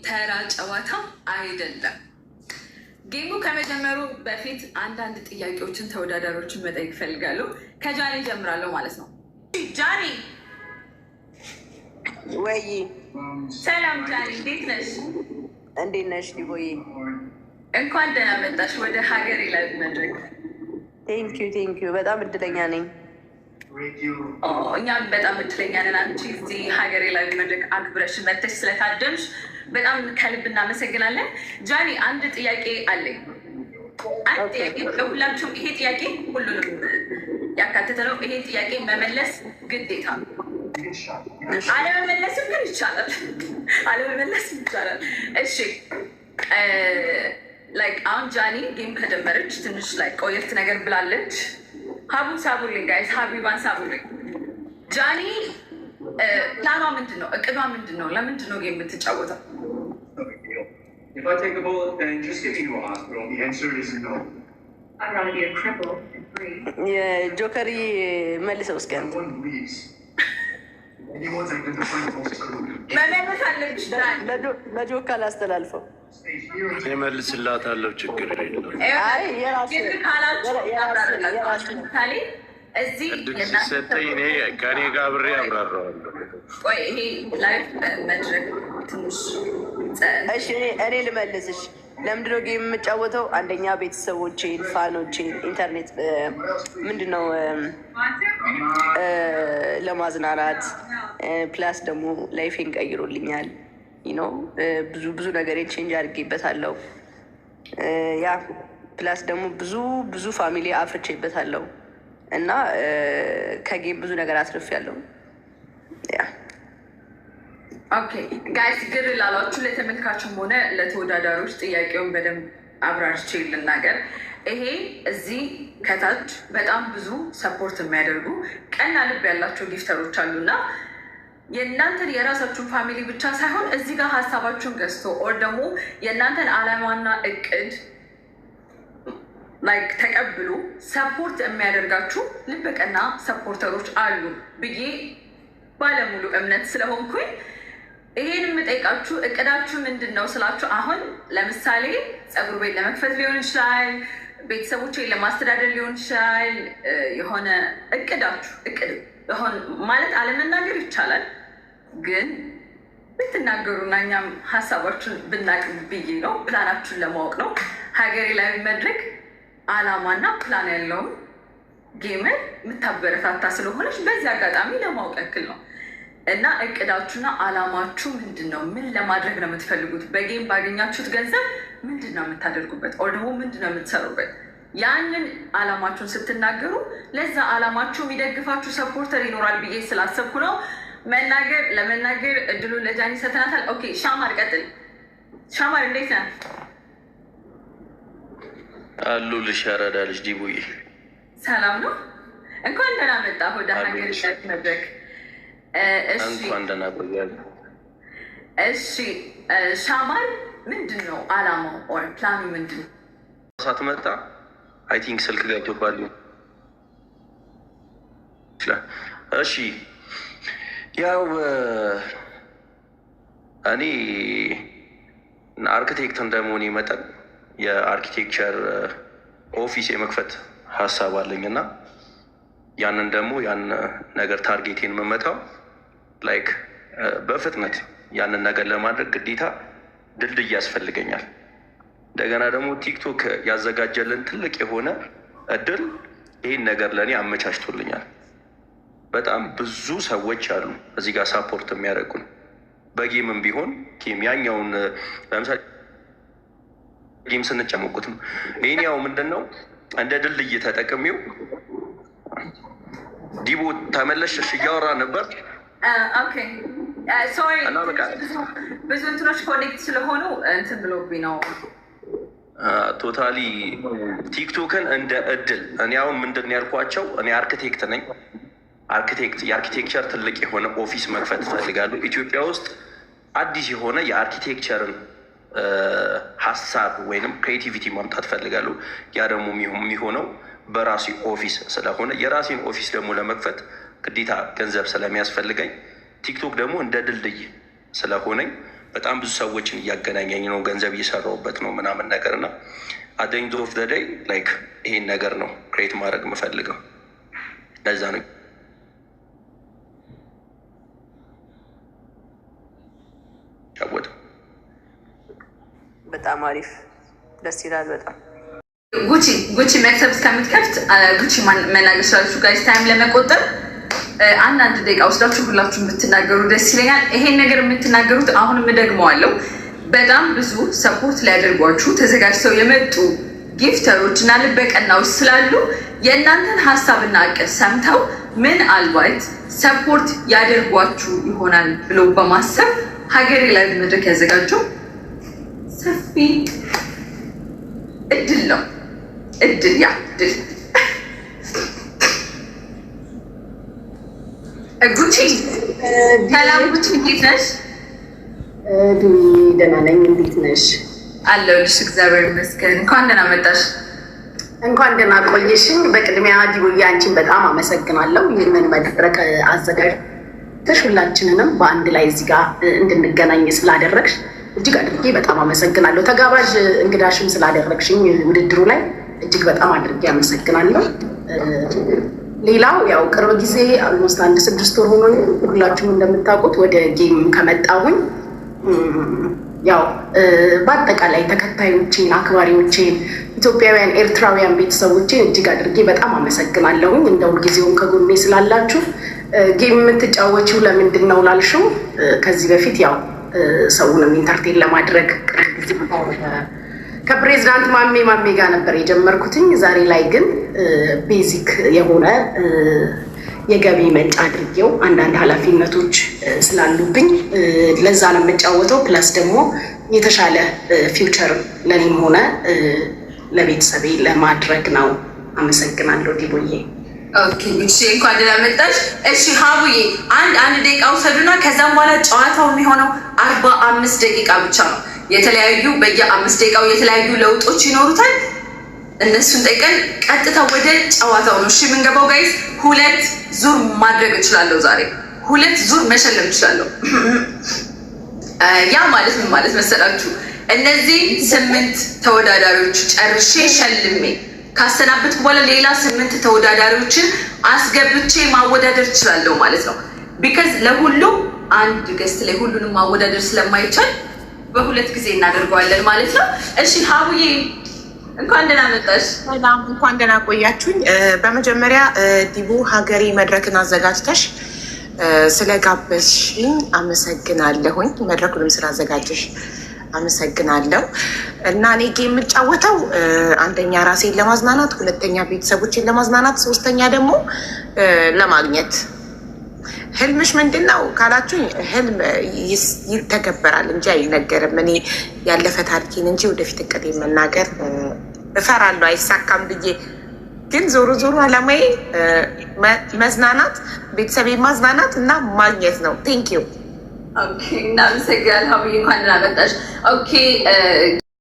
ተራ ጨዋታ አይደለም። ጌሙ ከመጀመሩ በፊት አንዳንድ ጥያቄዎችን ተወዳዳሪዎችን መጠየቅ እፈልጋለሁ። ከጃኒ ጀምራለሁ ማለት ነው። ጃኒ ወይ ሰላም ጃኒ፣ እንዴት ነሽ? እንዴት ነሽ ዲቦዬ? እንኳን ደህና መጣሽ ወደ ሀገሬ ላይ መድረክ። ቴንኪዩ በጣም እድለኛ ነኝ። እኛም በጣም እድለኛ ነን። አንቺ እዚህ ሀገሬ ላይ መድረክ አክብረሽ መተሽ ስለታደምሽ በጣም ከልብ እናመሰግናለን። ጃኒ አንድ ጥያቄ አለኝ። አንድ ጥያቄ ለሁላችሁም። ይሄ ጥያቄ ሁሉንም ያካተተ ነው። ይሄ ጥያቄ መመለስ ግዴታ ነው። አለመመለስም ግን ይቻላል። አለመመለስም ይቻላል። እሺ ላይክ አሁን ጃኒ ጌም ከጀመረች ትንሽ ላይ ቆየት ነገር ብላለች። ሀቡን ሳቡልኝ ጋይስ፣ ሀቢባን ሳቡልኝ። ጃኒ ፕላኗ ምንድን ነው? እቅዷ ምንድን ነው? ለምንድን ነው ጌም የምትጫወተው? የጆከሪ መልሰው እስኪ አንተ መመለስ አለብሽ። ለጆካ ላስተላልፈው የመልስላታለሁ። ችግር ምሳሌ እዚህ እድል ሲሰጠኝ እኔ ከኔ ጋር አብሬ አብራራዋለሁ። ቆይ ይሄ ላይፍ መድረክ ትንሽ እኔ ልመልስሽ። ለምንድነው ጌም የምጫወተው? አንደኛ ቤተሰቦቼን፣ ፋኖቼን ኢንተርኔት ምንድነው ለማዝናናት ፕላስ ደግሞ ላይፌን ቀይሮልኛል። ብዙ ነገሬን ቼንጅ አድርጌበታለሁ። ያ ፕላስ ደግሞ ብዙ ፋሚሊ አፍርቼበታለሁ እና ከጌም ብዙ ነገር አትርፌያለሁ። ያ ኦኬ ጋይስ፣ ግር ላሏችሁ ለተመልካችም ሆነ ለተወዳዳሪዎች ጥያቄውን በደንብ አብራርቼ ልናገር። ይሄ እዚህ ከታች በጣም ብዙ ሰፖርት የሚያደርጉ ቀና ልብ ያላቸው ጊፍተሮች አሉና የእናንተን የራሳችሁን ፋሚሊ ብቻ ሳይሆን እዚህ ጋር ሀሳባችሁን ገዝቶ ኦር ደግሞ የእናንተን ዓላማና እቅድ ላይክ ተቀብሎ ሰፖርት የሚያደርጋችሁ ልበቀና ሰፖርተሮች አሉ ብዬ ባለሙሉ እምነት ስለሆንኩኝ ይሄን የምጠይቃችሁ እቅዳችሁ ምንድን ነው ስላችሁ፣ አሁን ለምሳሌ ፀጉር ቤት ለመክፈት ሊሆን ይችላል፣ ቤተሰቦችን ለማስተዳደር ሊሆን ይችላል። የሆነ እቅዳችሁ እቅድ ማለት አለመናገር ይቻላል፣ ግን ብትናገሩና እኛም ሀሳባችሁን ብናቅ ብዬ ነው። ፕላናችሁን ለማወቅ ነው። ሀገሬ ላይ መድረክ አላማና ፕላን ያለውን ጌምን የምታበረታታ ስለሆነች በዚህ አጋጣሚ ለማወቅ ያክል ነው። እና እቅዳችሁና አላማችሁ ምንድን ነው? ምን ለማድረግ ነው የምትፈልጉት? በጌም ባገኛችሁት ገንዘብ ምንድን ነው የምታደርጉበት? ኦር ደግሞ ምንድን ነው የምትሰሩበት? ያንን አላማችሁን ስትናገሩ ለዛ አላማችሁ የሚደግፋችሁ ሰፖርተር ይኖራል ብዬ ስላሰብኩ ነው። ለመናገር እድሉን ለጃኒ ሰተናታል። ኦኬ ሻማር ቀጥል። ሻማር እንዴት ነህ? አሉ ልሻረዳ ልጅ ዲቡዬ ሰላም ነው። እንኳን ደህና መጣህ ወደ ሀገር መድረክ። እንኳን ደህና ቆያለሁ። እሺ ሻማር ምንድን ነው አላማው ኦር ፕላኑ ምንድን ነው? ሳትመጣ አይ ቲንክ ስልክ ገብቶባል። እሺ ያው እኔ አርክቴክት እንደመሆኔ መጠን የአርኪቴክቸር ኦፊስ የመክፈት ሀሳብ አለኝ እና ያንን ደግሞ ያን ነገር ታርጌቴን የምመታው ላይክ በፍጥነት ያንን ነገር ለማድረግ ግዴታ ድልድይ ያስፈልገኛል። እንደገና ደግሞ ቲክቶክ ያዘጋጀልን ትልቅ የሆነ እድል ይህን ነገር ለእኔ አመቻችቶልኛል። በጣም ብዙ ሰዎች አሉ እዚህ ጋር ሳፖርት የሚያደርጉን በጌምም ቢሆን ጌም ያኛውን ለምሳሌ ጌም ስንጨመቁት ነው። ይህን ያው ምንድን ነው እንደ ድልድይ ተጠቅሜው ዲቦ ተመለሽ እያወራ ነበር እና በቃ ብዙ እንትኖች ኮኔክት ስለሆኑ እንትን ብሎብኝ ነው። ቶታሊ ቲክቶክን እንደ እድል እኔ አሁን ምንድን ያልኳቸው እኔ አርክቴክት ነኝ። የአርኪቴክቸር ትልቅ የሆነ ኦፊስ መክፈት እፈልጋለሁ። ኢትዮጵያ ውስጥ አዲስ የሆነ የአርኪቴክቸርን ሀሳብ ወይንም ክሬቲቪቲ ማምጣት እፈልጋለሁ። ያ ደግሞ የሚሆነው በራሴ ኦፊስ ስለሆነ የራሴን ኦፊስ ደግሞ ለመክፈት ግዴታ ገንዘብ ስለሚያስፈልገኝ ቲክቶክ ደግሞ እንደ ድልድይ ስለሆነኝ በጣም ብዙ ሰዎችን እያገናኘኝ ነው፣ ገንዘብ እየሰራሁበት ነው ምናምን ነገር እና አት ዘ ኤንድ ኦፍ ዘ ዴይ ላይክ ይሄን ነገር ነው ክሬት ማድረግ የምፈልገው። ለዛ ነው ጫወተው። በጣም አሪፍ ደስ ይላል በጣም። ጉቺ መክተብ እስከምትከፍት ጉቺ መናገር ስላችሁ ጋይስ ታይም ለመቆጠብ አንዳንድ ደቂቃ ወስዳችሁ ሁላችሁ የምትናገሩ ደስ ይለኛል። ይሄን ነገር የምትናገሩት አሁንም እደግመዋለሁ፣ በጣም ብዙ ሰፖርት ሊያደርጓችሁ ተዘጋጅተው የመጡ ጊፍተሮች እና ልበቀናዎች ስላሉ የእናንተን ሀሳብና እቅድ ሰምተው ምን አልባት ሰፖርት ያደርጓችሁ ይሆናል ብሎ በማሰብ ሀገሬ ላይ መድረክ ያዘጋጀው ሰፊ እድል ነው። እድል ጉቺ ሰላም። ጉቺ እንዴት ነሽ? ደህና ነኝ። እንዴት ነሽ? አለሁልሽ እግዚአብሔር ይመስገን። እንኳን ደህና መጣሽ። እንኳን ደህና ቆየሽኝ። በቅድሚያ ዲቦዬ አንቺን በጣም አመሰግናለሁ። ይህንን መድረክ አዘጋጅተሽ ሁላችንንም በአንድ ላይ እዚህ ጋር እንድንገናኝ ስላደረግሽ እጅግ አድርጌ በጣም አመሰግናለሁ። ተጋባዥ እንግዳሽም ስላደረግሽኝ ውድድሩ ላይ እጅግ በጣም አድርጌ አመሰግናለሁ። ሌላው ያው ቅርብ ጊዜ አልሞስት 6 ወር ሆኖ ሁላችሁም እንደምታውቁት ወደ ጌም ከመጣሁኝ ያው በአጠቃላይ ተከታዮቼን፣ አክባሪዎቼን፣ ኢትዮጵያውያን፣ ኤርትራውያን ቤተሰቦቼን እጅግ አድርጌ በጣም አመሰግናለሁኝ። እንደ ሁልጊዜውም ከጎኔ ስላላችሁ። ጌም የምትጫወቺው ለምንድን ነው ላልሽው ከዚህ በፊት ያው ሰውንም ኢንተርቴን ለማድረግ ከፕሬዚዳንት ማሜ ጋር ነበር የጀመርኩትኝ። ዛሬ ላይ ግን ቤዚክ የሆነ የገቢ ምንጭ አድርጌው አንዳንድ ኃላፊነቶች ስላሉብኝ ለዛ ነው የምጫወተው። ፕላስ ደግሞ የተሻለ ፊውቸር ለኔም ሆነ ለቤተሰቤ ለማድረግ ነው። አመሰግናለሁ ዲቦዬ። ኦኬ እሺ፣ እንኳን ደህና መጣሽ። እሺ ሀቡዬ አንድ ደቂቃ ውሰዱና ከዛም በኋላ ጨዋታው የሚሆነው 45 ደቂቃ ብቻ ነው። የተለያዩ በየ5 ደቂቃው የተለያዩ ለውጦች ይኖሩታል። እነሱን ጠይቀን ቀጥታ ወደ ጨዋታው ነው እሺ የምንገባው። ጋይስ 2 ዙር ማድረግ እችላለሁ ዛሬ 2 ዙር መሸለም እችላለሁ። ያ ማለት ምን ማለት መሰላችሁ? እነዚህ 8 ተወዳዳሪዎች ጨርሼ ሸልሜ ካሰናበትኩ በኋላ ሌላ 8 ተወዳዳሪዎችን አስገብቼ ማወዳደር እችላለሁ ማለት ነው። ቢካዝ ለሁሉም አንድ ገስት ላይ ሁሉንም ማወዳደር ስለማይቻል በ2 ጊዜ እናደርገዋለን ማለት ነው። እሺ ሀቡዬ እንኳን ደህና መጣሽ። ሰላም፣ እንኳን ደህና ቆያችሁኝ። በመጀመሪያ ዲቦ ሀገሬ መድረክን አዘጋጅተሽ ስለጋበዝሽኝ አመሰግናለሁኝ። መድረኩንም ስላዘጋጀሽ አመሰግናለሁ። እና እኔ ጌም የምጫወተው አንደኛ ራሴን ለማዝናናት፣ ሁለተኛ ቤተሰቦችን ለማዝናናት፣ ሶስተኛ ደግሞ ለማግኘት። ህልምሽ ምንድን ነው ካላችሁኝ፣ ህልም ይተገበራል እንጂ አይነገርም። እኔ ያለፈ ታሪኬን እንጂ ወደፊት እቅድ መናገር እፈራለሁ አይሳካም ብዬ። ግን ዞሮ ዞሮ አላማዬ መዝናናት፣ ቤተሰቤ ማዝናናት እና ማግኘት ነው። ቴንኪዩ። ኦኬ እናመሰግናለን ሀቡዬ፣ እንኳን ደህና መጣሽ። ኦኬ